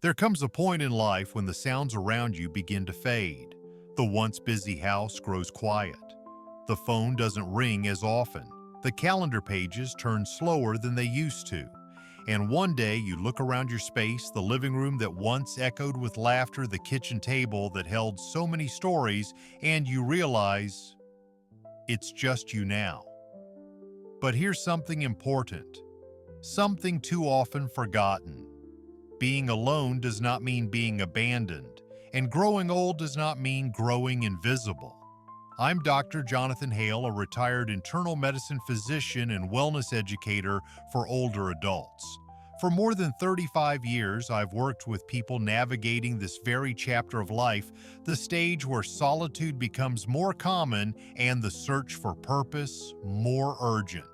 There comes a point in life when the sounds around you begin to fade. The once busy house grows quiet. The phone doesn't ring as often. The calendar pages turn slower than they used to. And one day you look around your space, the living room that once echoed with laughter, the kitchen table that held so many stories, and you realize it's just you now. But here's something important, something too often forgotten. Being alone does not mean being abandoned, and growing old does not mean growing invisible. I'm Dr. Jonathan Hale, a retired internal medicine physician and wellness educator for older adults. For more than 35 years, I've worked with people navigating this very chapter of life, the stage where solitude becomes more common and the search for purpose more urgent.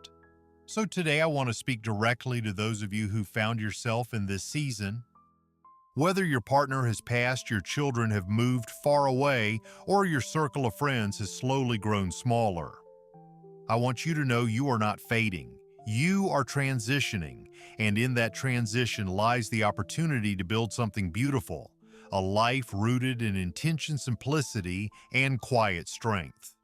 So today I want to speak directly to those of you who found yourself in this season. Whether your partner has passed, your children have moved far away, or your circle of friends has slowly grown smaller, I want you to know you are not fading. You are transitioning, and in that transition lies the opportunity to build something beautiful, a life rooted in intention, simplicity, and quiet strength.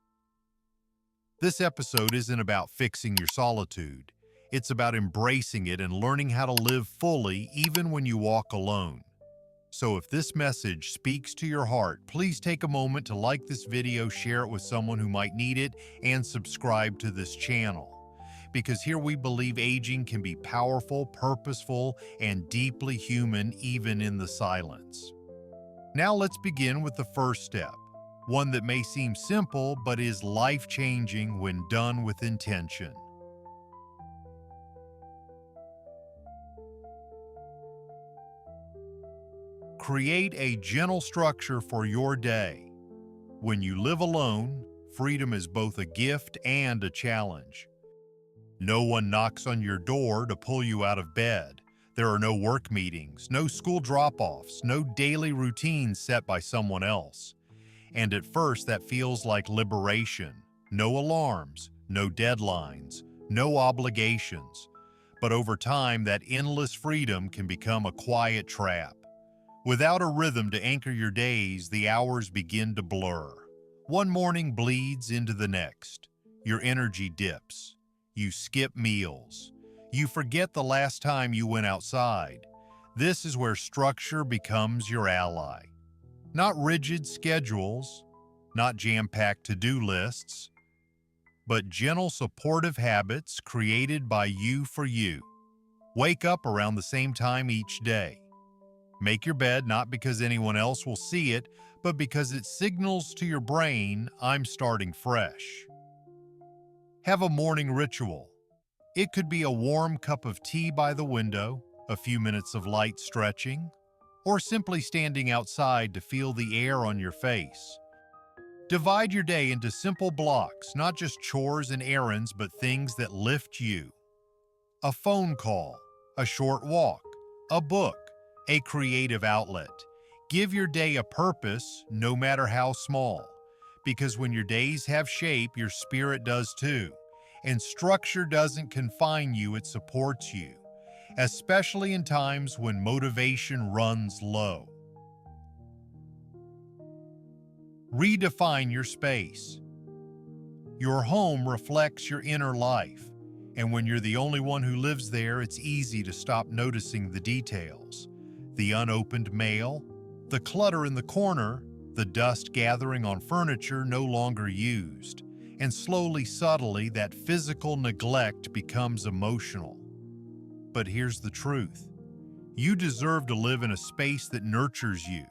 This episode isn't about fixing your solitude. It's about embracing it and learning how to live fully even when you walk alone. So if this message speaks to your heart, please take a moment to like this video, share it with someone who might need it, and subscribe to this channel. Because here we believe aging can be powerful, purposeful, and deeply human even in the silence. Now let's begin with the first step. One that may seem simple, but is life-changing when done with intention. Create a gentle structure for your day. When you live alone, freedom is both a gift and a challenge. No one knocks on your door to pull you out of bed. There are no work meetings, no school drop-offs, no daily routines set by someone else. And at first that feels like liberation. No alarms, no deadlines, no obligations. But over time, that endless freedom can become a quiet trap. Without a rhythm to anchor your days, the hours begin to blur. One morning bleeds into the next. Your energy dips. You skip meals. You forget the last time you went outside. This is where structure becomes your ally. Not rigid schedules, not jam-packed to-do lists, but gentle, supportive habits created by you for you. Wake up around the same time each day. Make your bed not because anyone else will see it, but because it signals to your brain, I'm starting fresh. Have a morning ritual. It could be a warm cup of tea by the window, a few minutes of light stretching, or simply standing outside to feel the air on your face. Divide your day into simple blocks, not just chores and errands, but things that lift you. A phone call, a short walk, a book, a creative outlet. Give your day a purpose, no matter how small. Because when your days have shape, your spirit does too. And structure doesn't confine you, it supports you. Especially in times when motivation runs low. Redefine your space. Your home reflects your inner life, and when you're the only one who lives there, it's easy to stop noticing the details. The unopened mail, the clutter in the corner, the dust gathering on furniture no longer used, and slowly, subtly, that physical neglect becomes emotional. But here's the truth. You deserve to live in a space that nurtures you,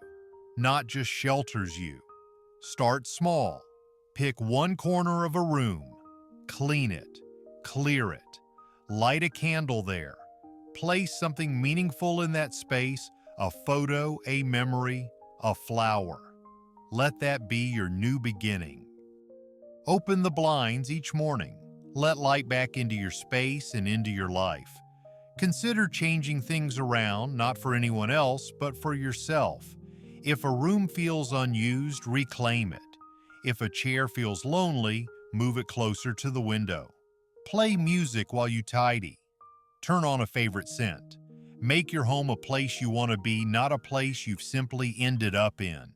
not just shelters you. Start small. Pick one corner of a room. Clean it. Clear it. Light a candle there. Place something meaningful in that space, a photo, a memory, a flower. Let that be your new beginning. Open the blinds each morning. Let light back into your space and into your life. Consider changing things around, not for anyone else, but for yourself. If a room feels unused, reclaim it. If a chair feels lonely, move it closer to the window. Play music while you tidy. Turn on a favorite scent. Make your home a place you want to be, not a place you've simply ended up in.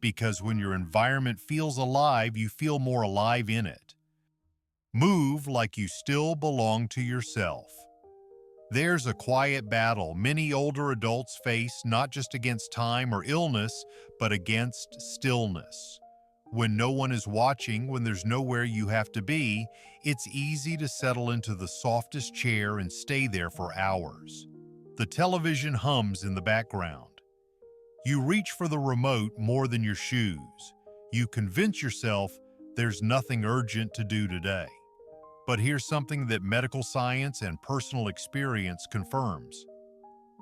Because when your environment feels alive, you feel more alive in it. Move like you still belong to yourself. There's a quiet battle many older adults face, not just against time or illness, but against stillness. When no one is watching, when there's nowhere you have to be, it's easy to settle into the softest chair and stay there for hours. The television hums in the background. You reach for the remote more than your shoes. You convince yourself there's nothing urgent to do today. But here's something that medical science and personal experience confirms.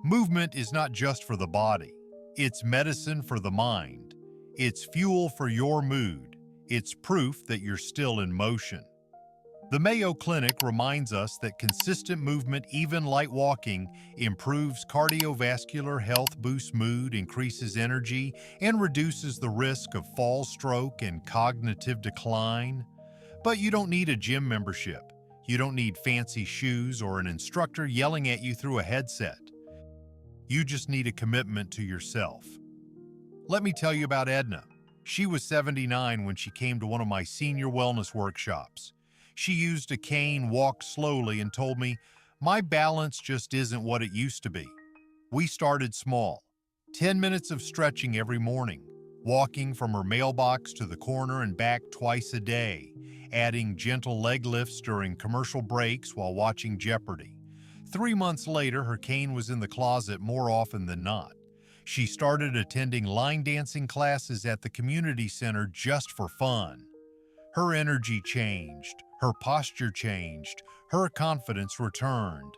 Movement is not just for the body. It's medicine for the mind. It's fuel for your mood. It's proof that you're still in motion. The Mayo Clinic reminds us that consistent movement, even light walking, improves cardiovascular health, boosts mood, increases energy, and reduces the risk of fall, stroke, and cognitive decline. But you don't need a gym membership. You don't need fancy shoes or an instructor yelling at you through a headset. You just need a commitment to yourself. Let me tell you about Edna. She was 79 when she came to one of my senior wellness workshops. She used a cane, walked slowly, and told me, "My balance just isn't what it used to be." We started small. 10 minutes of stretching every morning, walking from her mailbox to the corner and back twice a day, adding gentle leg lifts during commercial breaks while watching Jeopardy. 3 months later, her cane was in the closet more often than not. She started attending line dancing classes at the community center just for fun. Her energy changed, her posture changed, her confidence returned.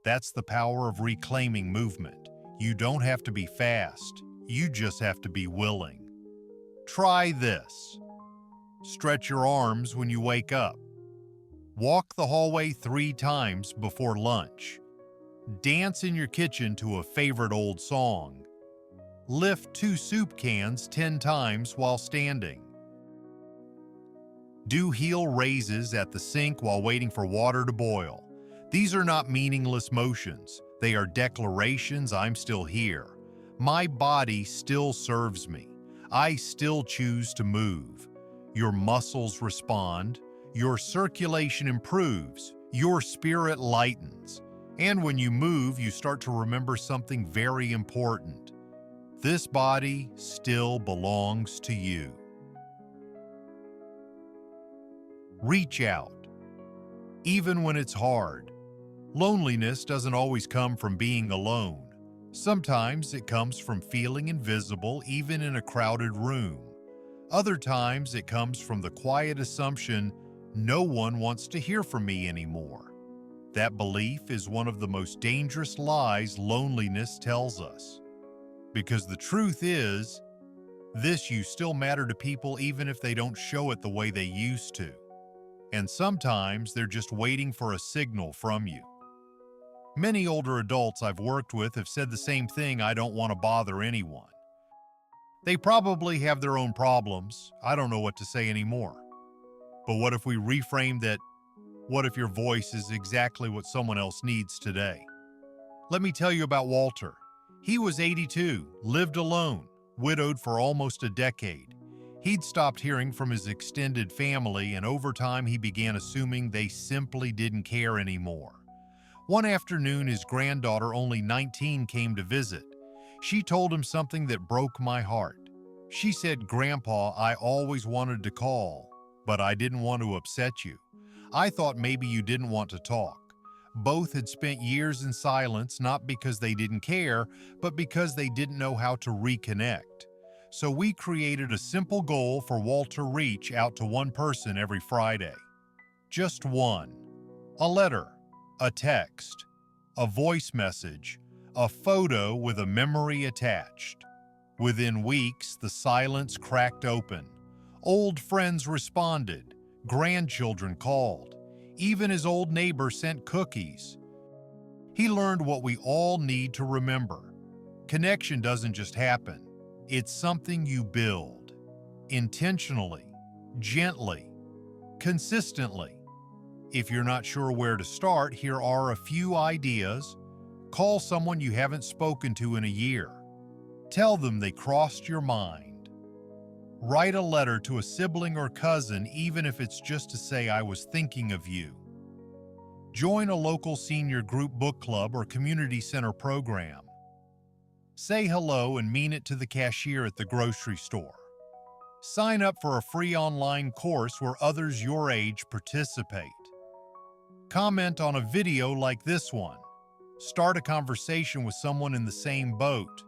That's the power of reclaiming movement. You don't have to be fast, you just have to be willing. Try this. Stretch your arms when you wake up. Walk the hallway 3 times before lunch. Dance in your kitchen to a favorite old song. Lift 2 soup cans 10 times while standing. Do heel raises at the sink while waiting for water to boil. These are not meaningless motions. They are declarations I'm still here. My body still serves me. I still choose to move. Your muscles respond. Your circulation improves. Your spirit lightens. And when you move, you start to remember something very important. This body still belongs to you. Reach out. Even when it's hard. Loneliness doesn't always come from being alone. Sometimes it comes from feeling invisible even in a crowded room. Other times it comes from the quiet assumption, no one wants to hear from me anymore. That belief is one of the most dangerous lies loneliness tells us. Because the truth is, you still matter to people even if they don't show it the way they used to. And sometimes they're just waiting for a signal from you. Many older adults I've worked with have said the same thing, "I don't want to bother anyone." They probably have their own problems. I don't know what to say anymore. But what if we reframe that? What if your voice is exactly what someone else needs today? Let me tell you about Walter. He was 82, lived alone, widowed for almost a decade. He'd stopped hearing from his extended family, and over time he began assuming they simply didn't care anymore. One afternoon, his granddaughter, only 19, came to visit. She told him something that broke my heart. She said, "Grandpa, I always wanted to call, but I didn't want to upset you. I thought maybe you didn't want to talk." Both had spent years in silence, not because they didn't care, but because they didn't know how to reconnect. So we created a simple goal for Walter: reach out to one person every Friday. Just one. A letter, a text, a voice message, a photo with a memory attached. Within weeks, the silence cracked open. Old friends responded. Grandchildren called. Even his old neighbor sent cookies. He learned what we all need to remember. Connection doesn't just happen. It's something you build. Intentionally, gently, consistently. If you're not sure where to start, here are a few ideas. Call someone you haven't spoken to in a year. Tell them they crossed your mind. Write a letter to a sibling or cousin, even if it's just to say, "I was thinking of you." Join a local senior group book club or community center program. Say hello and mean it to the cashier at the grocery store. Sign up for a free online course where others your age participate. Comment on a video like this one. Start a conversation with someone in the same boat.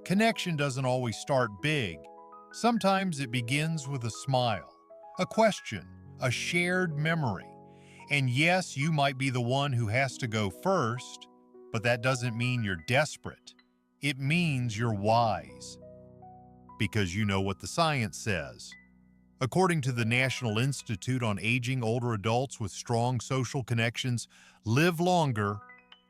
Connection doesn't always start big. Sometimes it begins with a smile, a question, a shared memory. And yes, you might be the one who has to go first, but that doesn't mean you're desperate. It means you're wise. Because you know what the science says. According to the National Institute on Aging, older adults with strong social connections live longer,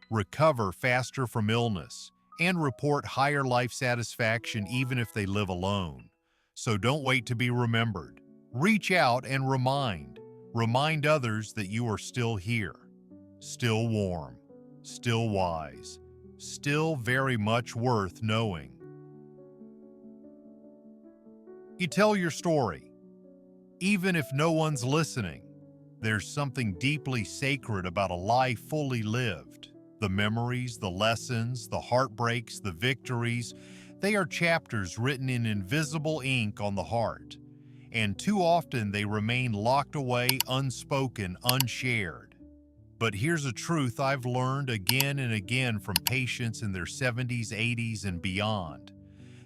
recover faster from illness, and report higher life satisfaction even if they live alone. So don't wait to be remembered. Reach out and remind others that you are still here, still warm, still wise, still very much worth knowing. You tell your story. Even if no one's listening, there's something deeply sacred about a life fully lived. The memories, the lessons, the heartbreaks, the victories, they are chapters written in invisible ink on the heart. And too often they remain locked away, unspoken, unshared. But here's a truth I've learned again and again from patients in their 70s, 80s, and beyond.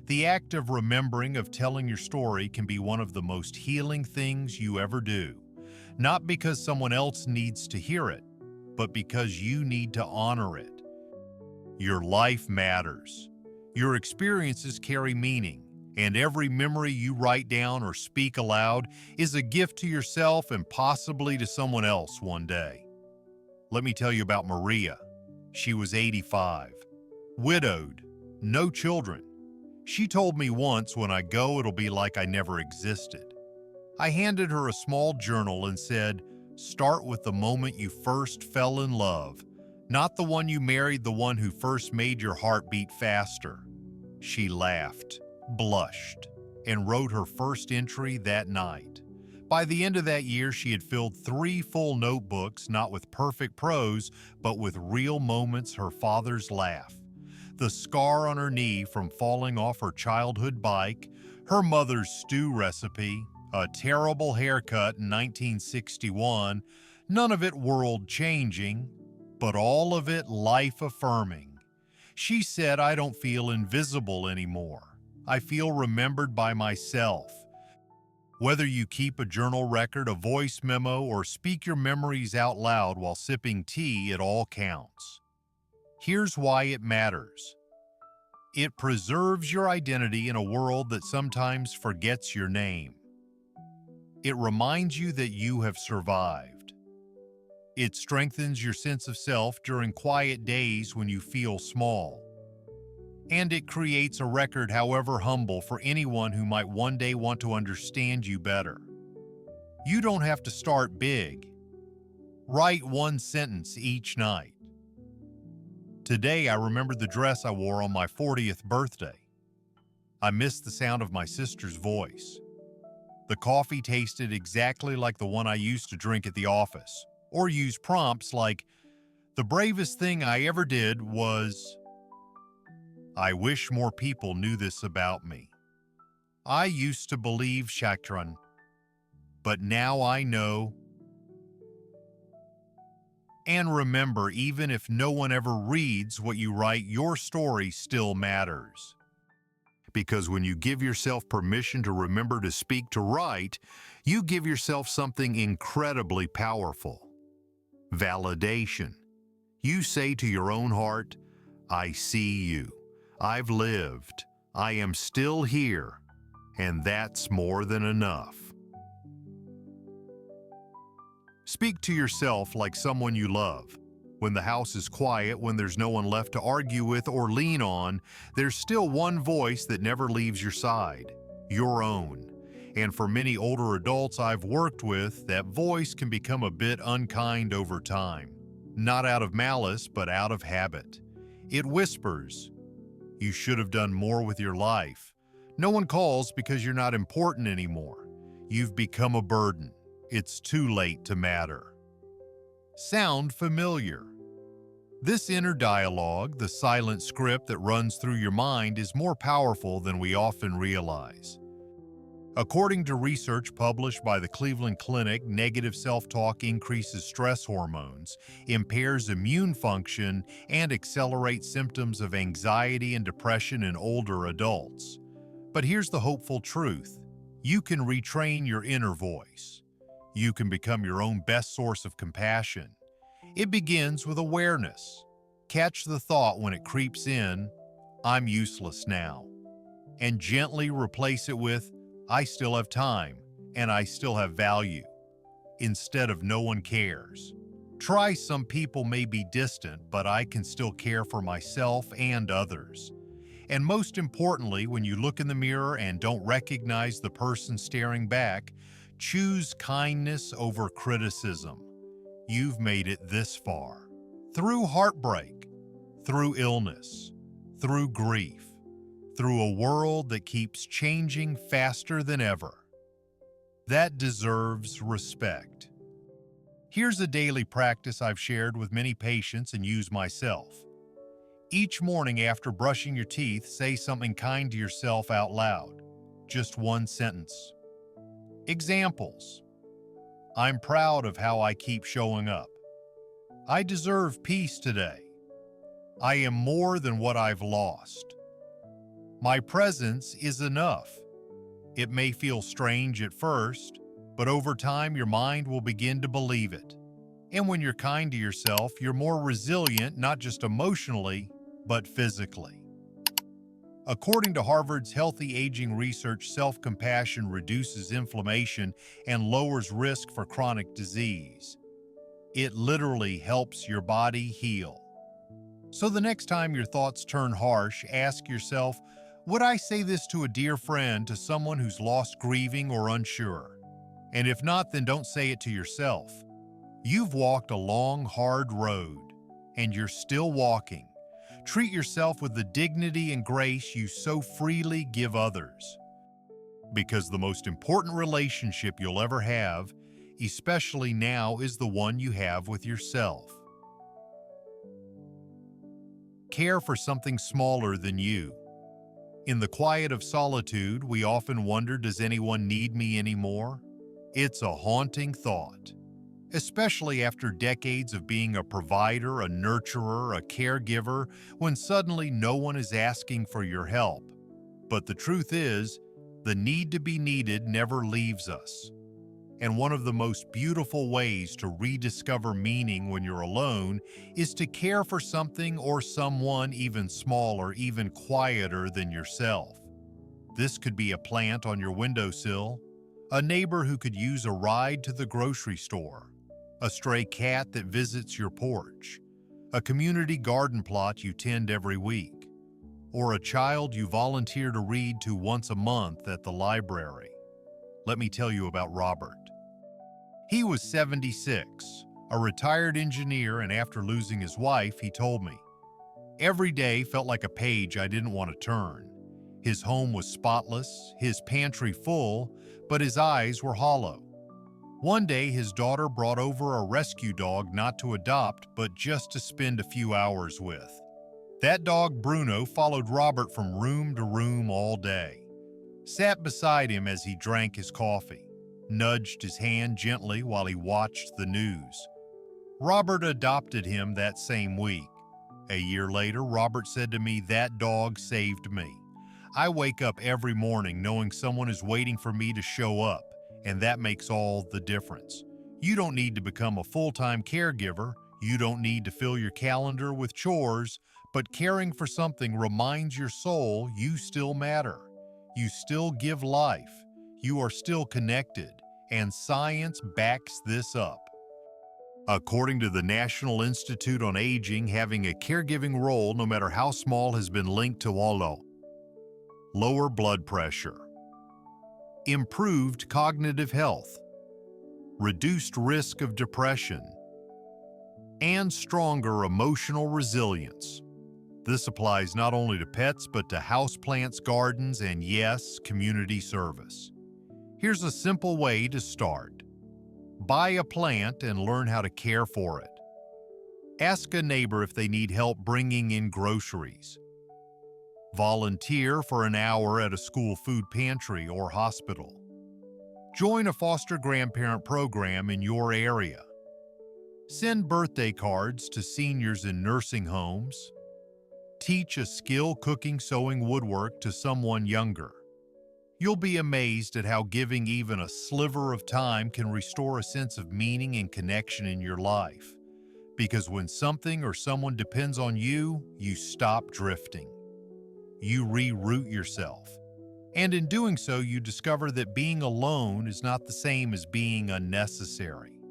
The act of remembering, of telling your story, can be one of the most healing things you ever do. Not because someone else needs to hear it, but because you need to honor it. Your life matters. Your experiences carry meaning, and every memory you write down or speak aloud is a gift to yourself and possibly to someone else one day. Let me tell you about Maria. She was 85, widowed, no children. She told me once, "When I go, it'll be like I never existed." I handed her a small journal and said, "Start with the moment you first fell in love, not the one you married, the one who first made your heart beat faster." She laughed, blushed, and wrote her first entry that night. By the end of that year, she had filled 3 full notebooks, not with perfect prose, but with real moments: her father's laugh, the scar on her knee from falling off her childhood bike, her mother's stew recipe, a terrible haircut in 1961, none of it world-changing, but all of it life-affirming. She said, "I don't feel invisible anymore. I feel remembered by myself." Whether you keep a journal record, a voice memo, or speak your memories out loud while sipping tea, it all counts. Here's why it matters. It preserves your identity in a world that sometimes forgets your name. It reminds you that you have survived. It strengthens your sense of self during quiet days when you feel small. And it creates a record, however humble, for anyone who might one day want to understand you better. You don't have to start big. Write 1 sentence each night. Today, I remembered the dress I wore on my 40th birthday. I missed the sound of my sister's voice. The coffee tasted exactly like the one I used to drink at the office, or use prompts like, "The bravest thing I ever did was..." I wish more people knew this about me. I used to believe Shakran, but now I know. And remember, even if no one ever reads what you write, your story still matters. Because when you give yourself permission to remember, to speak, to write, you give yourself something incredibly powerful. Validation. You say to your own heart, "I see you. I've lived. I am still here. And that's more than enough." Speak to yourself like someone you love. When the house is quiet, when there's no one left to argue with or lean on, there's still one voice that never leaves your side, your own. And for many older adults I've worked with, that voice can become a bit unkind over time. Not out of malice, but out of habit. It whispers, "You should have done more with your life." No one calls because you're not important anymore. You've become a burden. It's too late to matter. Sound familiar? This inner dialogue, the silent script that runs through your mind, is more powerful than we often realize. According to research published by the Cleveland Clinic, negative self-talk increases stress hormones, impairs immune function, and accelerates symptoms of anxiety and depression in older adults. But here's the hopeful truth. You can retrain your inner voice. You can become your own best source of compassion. It begins with awareness. Catch the thought when it creeps in, "I'm useless now," and gently replace it with, "I still have time, and I still have value," instead of "no one cares." Try "some people may be distant, but I can still care for myself and others." And most importantly, when you look in the mirror and don't recognize the person staring back, choose kindness over criticism. You've made it this far. Through heartbreak, through illness, through grief, through a world that keeps changing faster than ever. That deserves respect. Here's a daily practice I've shared with many patients and use myself. Each morning after brushing your teeth, say something kind to yourself out loud. Just one sentence. Examples: "I'm proud of how I keep showing up." "I deserve peace today." "I am more than what I've lost." "My presence is enough." It may feel strange at first, but over time your mind will begin to believe it. And when you're kind to yourself, you're more resilient, not just emotionally, but physically. According to Harvard's Healthy Aging Research, self-compassion reduces inflammation and lowers risk for chronic disease. It literally helps your body heal. So the next time your thoughts turn harsh, ask yourself, would I say this to a dear friend, to someone who's lost, grieving, or unsure? And if not, then don't say it to yourself. You've walked a long, hard road, and you're still walking. Treat yourself with the dignity and grace you so freely give others. Because the most important relationship you'll ever have, especially now, is the one you have with yourself. Care for something smaller than you. In the quiet of solitude, we often wonder, does anyone need me anymore? It's a haunting thought, especially after decades of being a provider, a nurturer, a caregiver, when suddenly no one is asking for your help. But the truth is, the need to be needed never leaves us. And one of the most beautiful ways to rediscover meaning when you're alone is to care for something or someone even smaller, even quieter than yourself. This could be a plant on your windowsill, a neighbor who could use a ride to the grocery store, a stray cat that visits your porch, a community garden plot you tend every week, or a child you volunteer to read to once a month at the library. Let me tell you about Robert. He was 76, a retired engineer, and after losing his wife, he told me, "Every day felt like a page I didn't want to turn." His home was spotless, his pantry full, but his eyes were hollow. One day, his daughter brought over a rescue dog, not to adopt, but just to spend a few hours with. That dog, Bruno, followed Robert from room to room all day, sat beside him as he drank his coffee, nudged his hand gently while he watched the news. Robert adopted him that same week. A year later, Robert said to me, "That dog saved me. I wake up every morning knowing someone is waiting for me to show up, and that makes all the difference." You don't need to become a full-time caregiver. You don't need to fill your calendar with chores, but caring for something reminds your soul you still matter. You still give life. You are still connected, and science backs this up. According to the National Institute on Aging, having a caregiving role, no matter how small, has been linked to lower blood pressure, improved cognitive health, reduced risk of depression, and stronger emotional resilience. This applies not only to pets but to houseplants, gardens, and yes, community service. Here's a simple way to start. Buy a plant and learn how to care for it. Ask a neighbor if they need help bringing in groceries. Volunteer for an hour at a school food pantry or hospital. Join a foster grandparent program in your area. Send birthday cards to seniors in nursing homes. Teach a skill cooking, sewing, woodwork to someone younger. You'll be amazed at how giving even a sliver of time can restore a sense of meaning and connection in your life. Because when something or someone depends on you, you stop drifting. You reroute yourself. And in doing so, you discover that being alone is not the same as being unnecessary.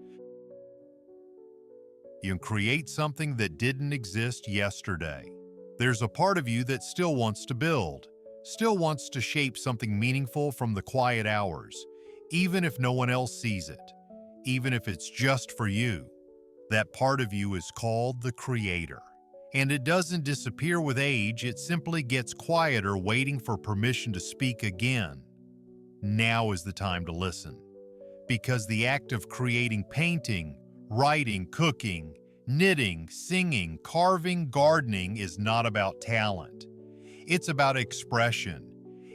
You can create something that didn't exist yesterday. There's a part of you that still wants to build, still wants to shape something meaningful from the quiet hours, even if no one else sees it, even if it's just for you. That part of you is called the Creator. And it doesn't disappear with age, it simply gets quieter, waiting for permission to speak again. Now is the time to listen. Because the act of creating, painting, writing, cooking, knitting, singing, carving, gardening is not about talent. It's about expression.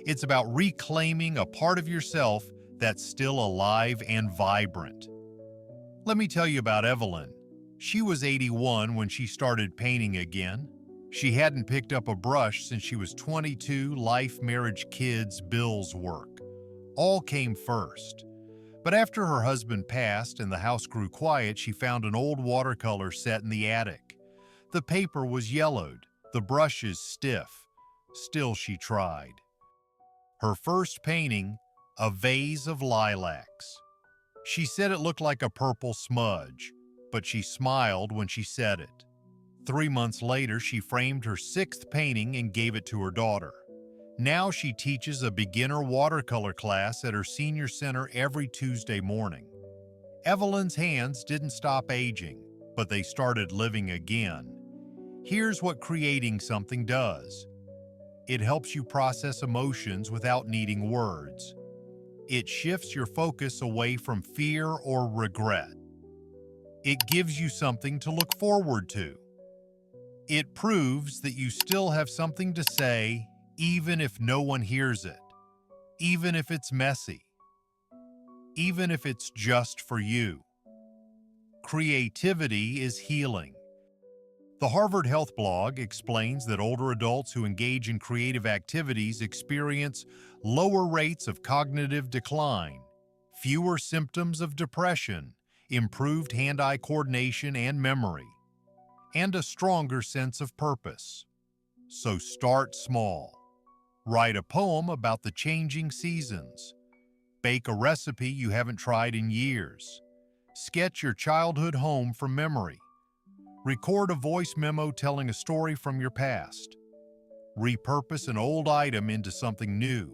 It's about reclaiming a part of yourself that's still alive and vibrant. Let me tell you about Evelyn. She was 81 when she started painting again. She hadn't picked up a brush since she was 22. Life, marriage, kids, bills, work all came first. But after her husband passed and the house grew quiet, she found an old watercolor set in the attic. The paper was yellowed, the brushes stiff. Still she tried. Her first painting, a vase of lilacs. She said it looked like a purple smudge, but she smiled when she said it. 3 months later, she framed her 6th painting and gave it to her daughter. Now she teaches a beginner watercolor class at her senior center every Tuesday morning. Evelyn's hands didn't stop aging, but they started living again. Here's what creating something does. It helps you process emotions without needing words. It shifts your focus away from fear or regret. It gives you something to look forward to. It proves that you still have something to say, even if no one hears it, even if it's messy, even if it's just for you. Creativity is healing. The Harvard Health blog explains that older adults who engage in creative activities experience lower rates of cognitive decline, fewer symptoms of depression, improved hand-eye coordination and memory, and a stronger sense of purpose. So start small. Write a poem about the changing seasons. Bake a recipe you haven't tried in years. Sketch your childhood home from memory. Record a voice memo telling a story from your past. Repurpose an old item into something new.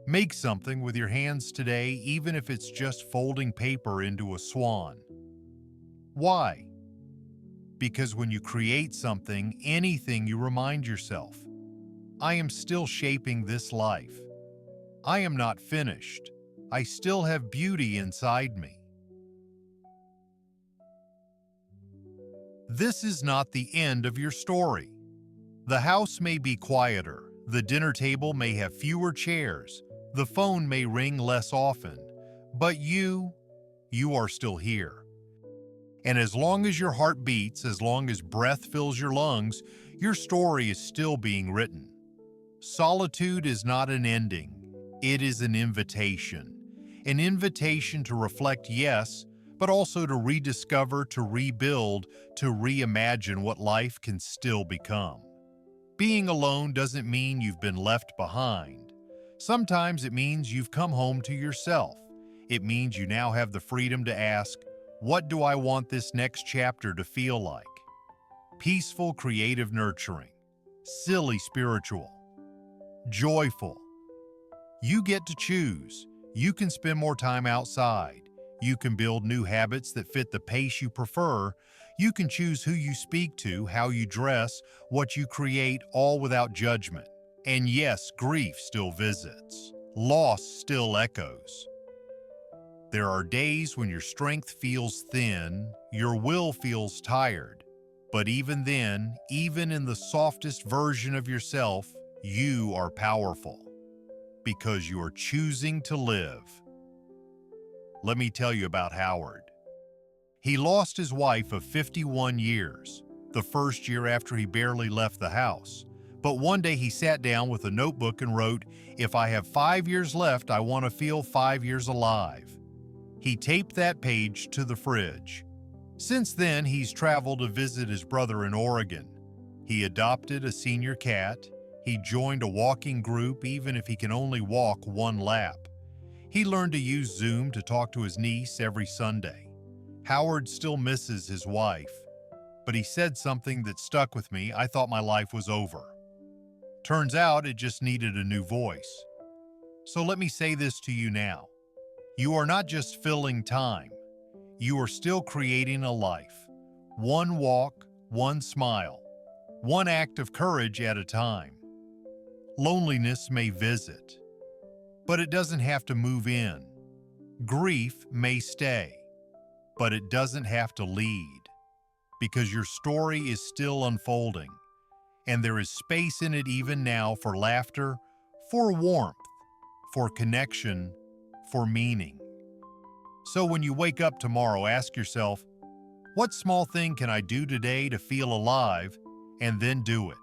Make something with your hands today, even if it's just folding paper into a swan. Why? Because when you create something, anything, you remind yourself, I am still shaping this life. I am not finished. I still have beauty inside me. This is not the end of your story. The house may be quieter, the dinner table may have fewer chairs, the phone may ring less often, but you are still here. And as long as your heart beats, as long as breath fills your lungs, your story is still being written. Solitude is not an ending, it is an invitation. An invitation to reflect, yes, but also to rediscover, to rebuild, to reimagine what life can still become. Being alone doesn't mean you've been left behind. Sometimes it means you've come home to yourself. It means you now have the freedom to ask, what do I want this next chapter to feel like? Peaceful, creative, nurturing. Silly, spiritual. Joyful. You get to choose. You can spend more time outside. You can build new habits that fit the pace you prefer. You can choose who you speak to, how you dress, what you create, all without judgment. And yes, grief still visits. Loss still echoes. There are days when your strength feels thin, your will feels tired. But even then, even in the softest version of yourself, you are powerful. Because you are choosing to live. Let me tell you about Howard. He lost his wife of 51 years, the first year after he barely left the house. But one day he sat down with a notebook and wrote, "If I have 5 years left, I want to feel 5 years alive." He taped that page to the fridge. Since then, he's traveled to visit his brother in Oregon. He adopted a senior cat. He joined a walking group even if he can only walk one lap. He learned to use Zoom to talk to his niece every Sunday. Howard still misses his wife, but he said something that stuck with me. I thought my life was over. Turns out it just needed a new voice. So let me say this to you now. You are not just filling time. You are still creating a life. One walk, one smile, one act of courage at a time. Loneliness may visit, but it doesn't have to move in. Grief may stay, but it doesn't have to lead, because your story is still unfolding, and there is space in it even now for laughter, for warmth, for connection, for meaning. So when you wake up tomorrow, ask yourself, what small thing can I do today to feel alive, and then do it?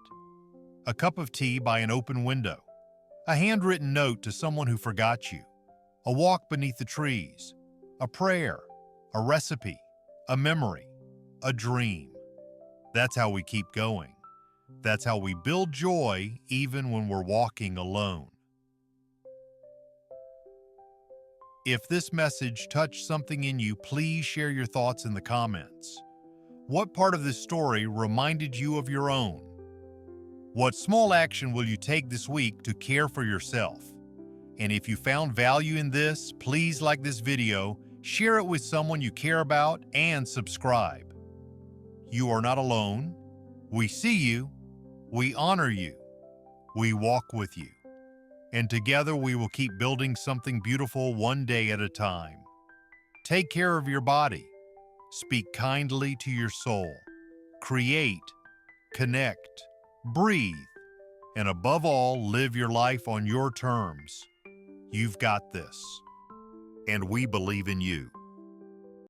A cup of tea by an open window, a handwritten note to someone who forgot you, a walk beneath the trees, a prayer, a recipe, a memory, a dream. That's how we keep going. That's how we build joy even when we're walking alone. If this message touched something in you, please share your thoughts in the comments. What part of this story reminded you of your own? What small action will you take this week to care for yourself? And if you found value in this, please like this video, share it with someone you care about, and subscribe. You are not alone. We see you. We honor you. We walk with you. And together we will keep building something beautiful one day at a time. Take care of your body. Speak kindly to your soul. Create, connect, breathe, and above all, live your life on your terms. You've got this. And we believe in you.